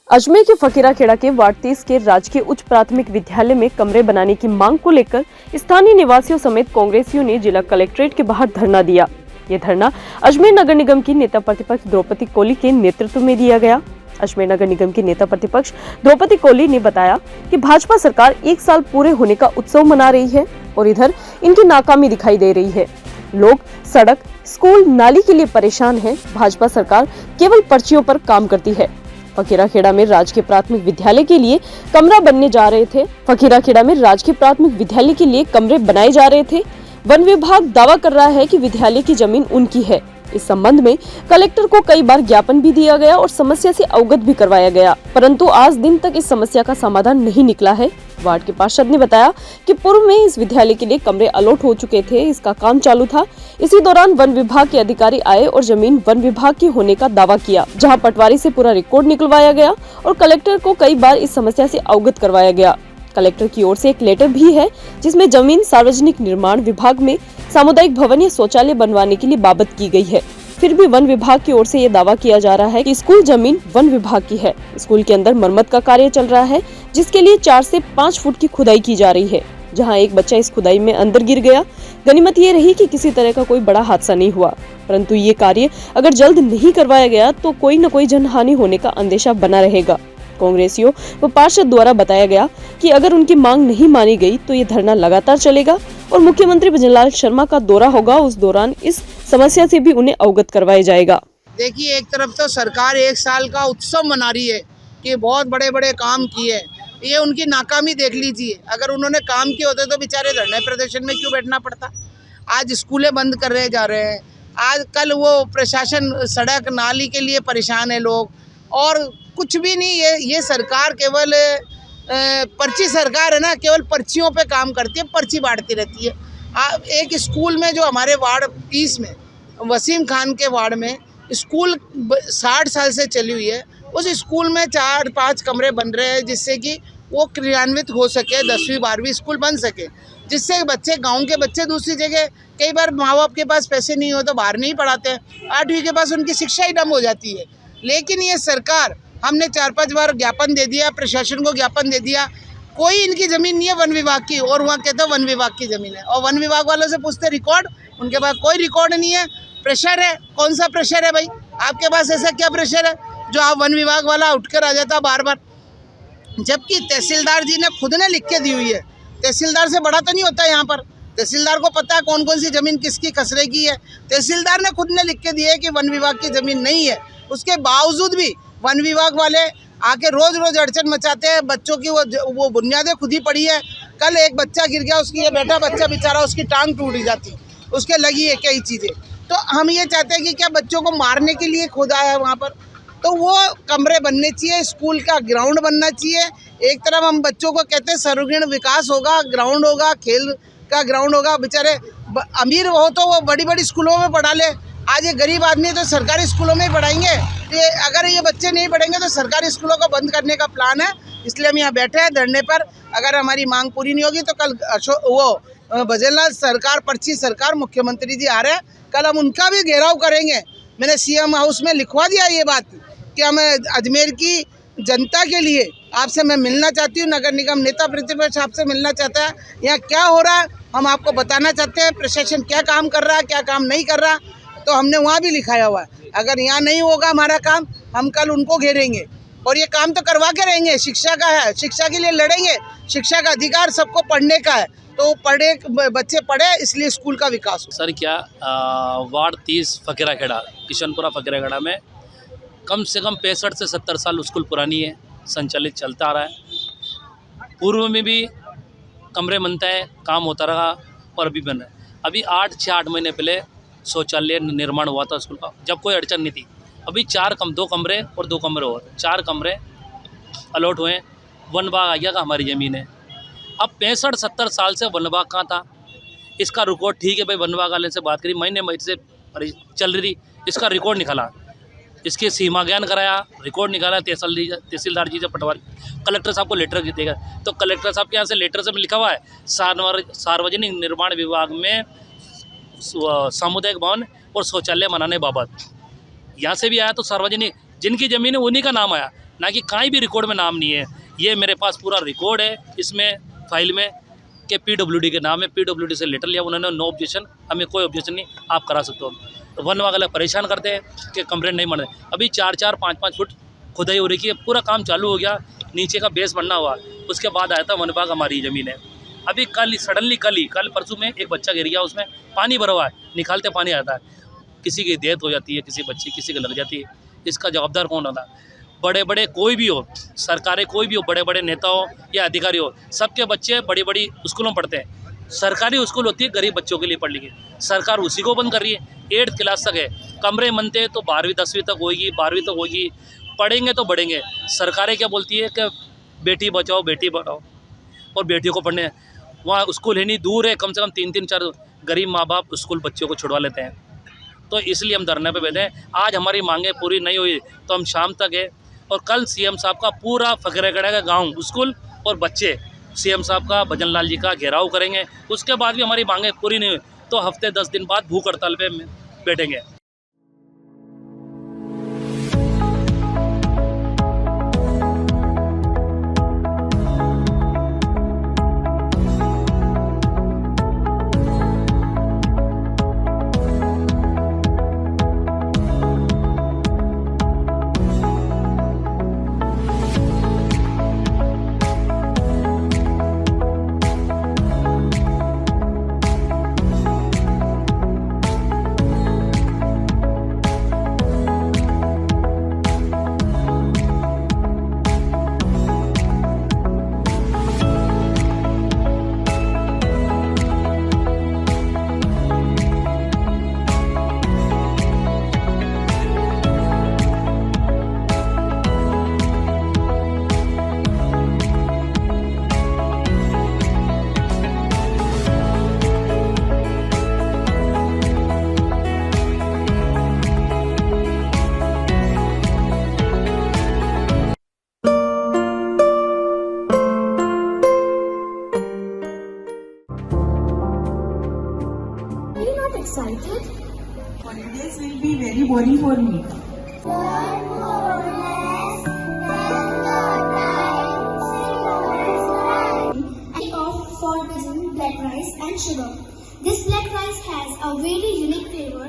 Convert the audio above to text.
अजमेर के फकीराखेड़ा के वार्ड 30 के राजकीय उच्च प्राथमिक विद्यालय में कमरे बनाने की मांग को लेकर स्थानीय निवासियों समेत कांग्रेसियों ने जिला कलेक्ट्रेट के बाहर धरना दिया। ये धरना अजमेर नगर निगम की नेता प्रतिपक्ष द्रौपदी कोली के नेतृत्व में दिया गया। अजमेर नगर निगम की नेता प्रतिपक्ष द्रौपदी कोली ने बताया कि भाजपा सरकार 1 साल पूरे होने का उत्सव मना रही है और इधर इनकी नाकामी दिखाई दे रही है। लोग सड़क, स्कूल, नाली के लिए परेशान हैं। भाजपा सरकार केवल पर्चियों पर काम करती है। फकीराखेड़ा में राजकीय प्राथमिक विद्यालय के लिए कमरा बनने जा रहे थे। फकीराखेड़ा में राजकीय प्राथमिक विद्यालय के लिए कमरे बनाए जा रहे थे। वन विभाग दावा कर रहा है कि विद्यालय की जमीन उनकी है। इस संबंध में कलेक्टर को कई बार ज्ञापन भी दिया गया और समस्या से अवगत भी करवाया गया, परंतु आज दिन तक इस समस्या का समाधान नहीं निकला है। वार्ड के पार्षद ने बताया कि पूर्व में इस विद्यालय के लिए कमरे अलॉट हो चुके थे, इसका काम चालू था। इसी दौरान वन विभाग के अधिकारी आए और जमीन वन विभाग की होने का दावा किया, जहां पटवारी से पूरा रिकॉर्ड निकलवाया गया और कलेक्टर को कई बार इस समस्या से अवगत करवाया गया। कलेक्टर की ओर से एक लेटर भी है जिसमें जमीन सार्वजनिक निर्माण विभाग में सामुदायिक भवन या शौचालय बनवाने के लिए बाबत की गई है। फिर भी वन विभाग की ओर से ये दावा किया जा रहा है कि स्कूल जमीन वन विभाग की है। स्कूल के अंदर मरम्मत का कार्य चल रहा है, जिसके लिए 4 से 5 फुट की खुदाई की जा रही है, जहां एक बच्चा इस खुदाई में अंदर गिर गया। गनीमत ये रही कि किसी तरह का कोई बड़ा हादसा नहीं हुआ, परंतु ये कार्य अगर जल्द नहीं करवाया गया तो कोई न कोई जनहानि होने का अंदेशा बना रहेगा। कांग्रेसियों व पार्षद द्वारा बताया गया कि अगर उनकी मांग नहीं मानी गई तो ये धरना लगातार चलेगा और मुख्यमंत्री भजनलाल शर्मा का दौरा होगा, उस दौरान इस समस्या से भी उन्हें अवगत करवाया जाएगा। देखिए, एक तरफ तो सरकार 1 साल का उत्सव मना रही है कि बहुत बड़े बड़े काम किए, ये उनकी नाकामी देख लीजिए। अगर उन्होंने काम किए होते तो बेचारे धरने प्रदर्शन में क्यों बैठना पड़ता। आज स्कूलें बंद कर रहे जा रहे हैं, आज कल वो प्रशासन सड़क नाली के लिए परेशान है लोग, और कुछ भी नहीं। ये सरकार केवल पर्ची सरकार है ना, केवल पर्चियों पे काम करती है, पर्ची बांटती रहती है। एक स्कूल में जो हमारे वार्ड 30 में वसीम खान के वार्ड में स्कूल 60 साल से चली हुई है, उस स्कूल में 4-5 कमरे बन रहे हैं जिससे कि वो क्रियान्वित हो सके, 10वीं 12वीं स्कूल बन सके, जिससे बच्चे, गांव के बच्चे दूसरी जगह, कई बार माँ बाप के पास पैसे नहीं हो तो बाहर नहीं पढ़ाते हैं, 8वीं के पास उनकी शिक्षा ही डम हो जाती है। लेकिन ये सरकार, हमने 4-5 बार ज्ञापन दे दिया, प्रशासन को ज्ञापन दे दिया, कोई इनकी ज़मीन नहीं है वन विभाग की, और वहाँ कहते हैं वन विभाग की ज़मीन है, और वन विभाग वालों से पूछते रिकॉर्ड, उनके पास कोई रिकॉर्ड नहीं है। प्रेशर है, कौन सा प्रेशर है भाई आपके पास? ऐसा क्या प्रेशर है जो आप वन विभाग वाला उठकर आ जाता बार बार, जबकि तहसीलदार जी ने खुद ने लिख के दी हुई है। तहसीलदार से बड़ा तो नहीं होता यहाँ पर, तहसीलदार को पता है कौन कौन सी ज़मीन किसकी खसरे की है। तहसीलदार ने खुद ने लिख के दी है कि वन विभाग की ज़मीन नहीं है, उसके बावजूद भी वन विभाग वाले आके रोज रोज अड़चन मचाते हैं। बच्चों की वो बुनियादें खुद ही पड़ी है। कल एक बच्चा गिर गया, उसकी ये बेटा बच्चा बेचारा, उसकी टांग टूट जाती, उसके लगी है कई चीज़ें। तो हम ये चाहते हैं कि क्या बच्चों को मारने के लिए खोदा है वहाँ पर, तो वो कमरे बनने चाहिए, स्कूल का ग्राउंड बनना चाहिए। एक तरफ हम बच्चों को कहते हैं सर्वगुण विकास होगा, ग्राउंड होगा, खेल का ग्राउंड होगा। बेचारे अमीर हो तो वो बड़ी बड़ी स्कूलों में पढ़ा ले, आज ये गरीब आदमी तो सरकारी स्कूलों में ही पढ़ाएंगे। ये अगर ये बच्चे नहीं पढ़ेंगे तो सरकारी स्कूलों को बंद करने का प्लान है, इसलिए हम यहाँ बैठे हैं धरने पर। अगर हमारी मांग पूरी नहीं होगी तो कल भजनलाल सरकार, पर्ची सरकार, मुख्यमंत्री जी आ रहे हैं, कल हम उनका भी घेराव करेंगे। मैंने सीएम हाउस में लिखवा दिया ये बात कि हमें अजमेर की जनता के लिए आपसे मैं मिलना चाहती हूँ, नगर निगम नेता प्रतिपक्ष आपसे मिलना चाहता है। यहाँ क्या हो रहा है हम आपको बताना चाहते हैं, प्रशासन क्या काम कर रहा है, क्या काम नहीं कर रहा, तो हमने वहाँ भी लिखाया हुआ है। अगर यहाँ नहीं होगा हमारा काम, हम कल उनको घेरेंगे और ये काम तो करवा के रहेंगे। शिक्षा का है, शिक्षा के लिए लड़ेंगे, शिक्षा का अधिकार सबको पढ़ने का है, तो पढ़े बच्चे पढ़े, इसलिए स्कूल का विकास हो। सर क्या वार्ड 30 फकीराखेड़ा, किशनपुरा फकीराखेड़ा में कम से कम 65 से 70 साल स्कूल पुरानी है, संचालित चलता आ रहा है। पूर्व में भी कमरे बनता है, काम होता रहा और अभी बन रहा है। अभी 8 महीने पहले शौचालय निर्माण हुआ था स्कूल का, जब कोई अड़चन नहीं थी। अभी 2 कमरे और 2 कमरे और 4 कमरे अलॉट हुए। वन विभाग आ गया का हमारी ज़मीन है। अब 65-70 साल से वन विभाग कहाँ था, इसका रिकॉर्ड ठीक है भाई, वन विभाग वाले से बात करी, महीने से चल रही थी, इसका रिकॉर्ड निकाला, इसके सीमा ज्ञान कराया, रिकॉर्ड निकाला तहसीलदार जी से, पटवारी, कलेक्टर साहब को लेटर देगा, तो कलेक्टर साहब के यहाँ से लेटर से लिखा हुआ है सार्वजनिक निर्माण विभाग में सामुदायिक भवन और शौचालय बनाने बाबत। यहाँ से भी आया तो सार्वजनिक जिनकी ज़मीन है उन्हीं का नाम आया, ना कि कहीं भी रिकॉर्ड में नाम नहीं है। ये मेरे पास पूरा रिकॉर्ड है इसमें फाइल में कि PWD के नाम है, PWD से लेटर लिया उन्होंने, नो ऑब्जेक्शन, हमें कोई ऑब्जेक्शन नहीं, आप करा सकते हो। तो वन वाले परेशान करते हैं कि कंप्लेंट नहीं बन रहे। अभी 4-4, 5-5 फुट खुदाई हो रही है, पूरा काम चालू हो गया, नीचे का बेस बनना हुआ, उसके बाद आया था वन विभाग हमारी ज़मीन है। अभी कल परसों में एक बच्चा गिर गया, उसमें पानी भरा हुआ है, निकालते पानी आता है, किसी की डेथ हो जाती है, किसी बच्ची किसी की लग जाती है, इसका जवाबदार कौन होता है? बड़े बड़े कोई भी हो, सरकारें कोई भी हो, बड़े बड़े नेता हो या अधिकारी हो, सबके बच्चे बड़ी बड़ी स्कूलों में पढ़ते हैं। सरकारी स्कूल होती है गरीब बच्चों के लिए पढ़ लिखे, सरकार उसी को बंद कर रही है। 8th क्लास तक है, कमरे बनते हैं तो 12वीं 10वीं तक होगी, 12वीं तक होगी, पढ़ेंगे तो बढ़ेंगे। सरकारें क्या बोलती है कि बेटी बचाओ बेटी पढ़ाओ, और बेटियों को पढ़ने वहाँ स्कूल है नहीं, दूर है, कम से कम 3-4 गरीब माँ बाप स्कूल बच्चों को छुड़वा लेते हैं। तो इसलिए हम धरने पे बैठे हैं। आज हमारी मांगें पूरी नहीं हुई तो हम शाम तक है, और कल CM साहब का पूरा फकीरगढ़ का गांव, स्कूल और बच्चे CM साहब का, भजन लाल जी का घेराव करेंगे। उसके बाद भी हमारी मांगें पूरी नहीं हुई तो हफ्ते 10 दिन बाद भूख हड़ताल पे बैठेंगे। Are you not excited? Holidays will be very boring for me. And off for visiting black rice and sugar. This black rice has a very unique flavor.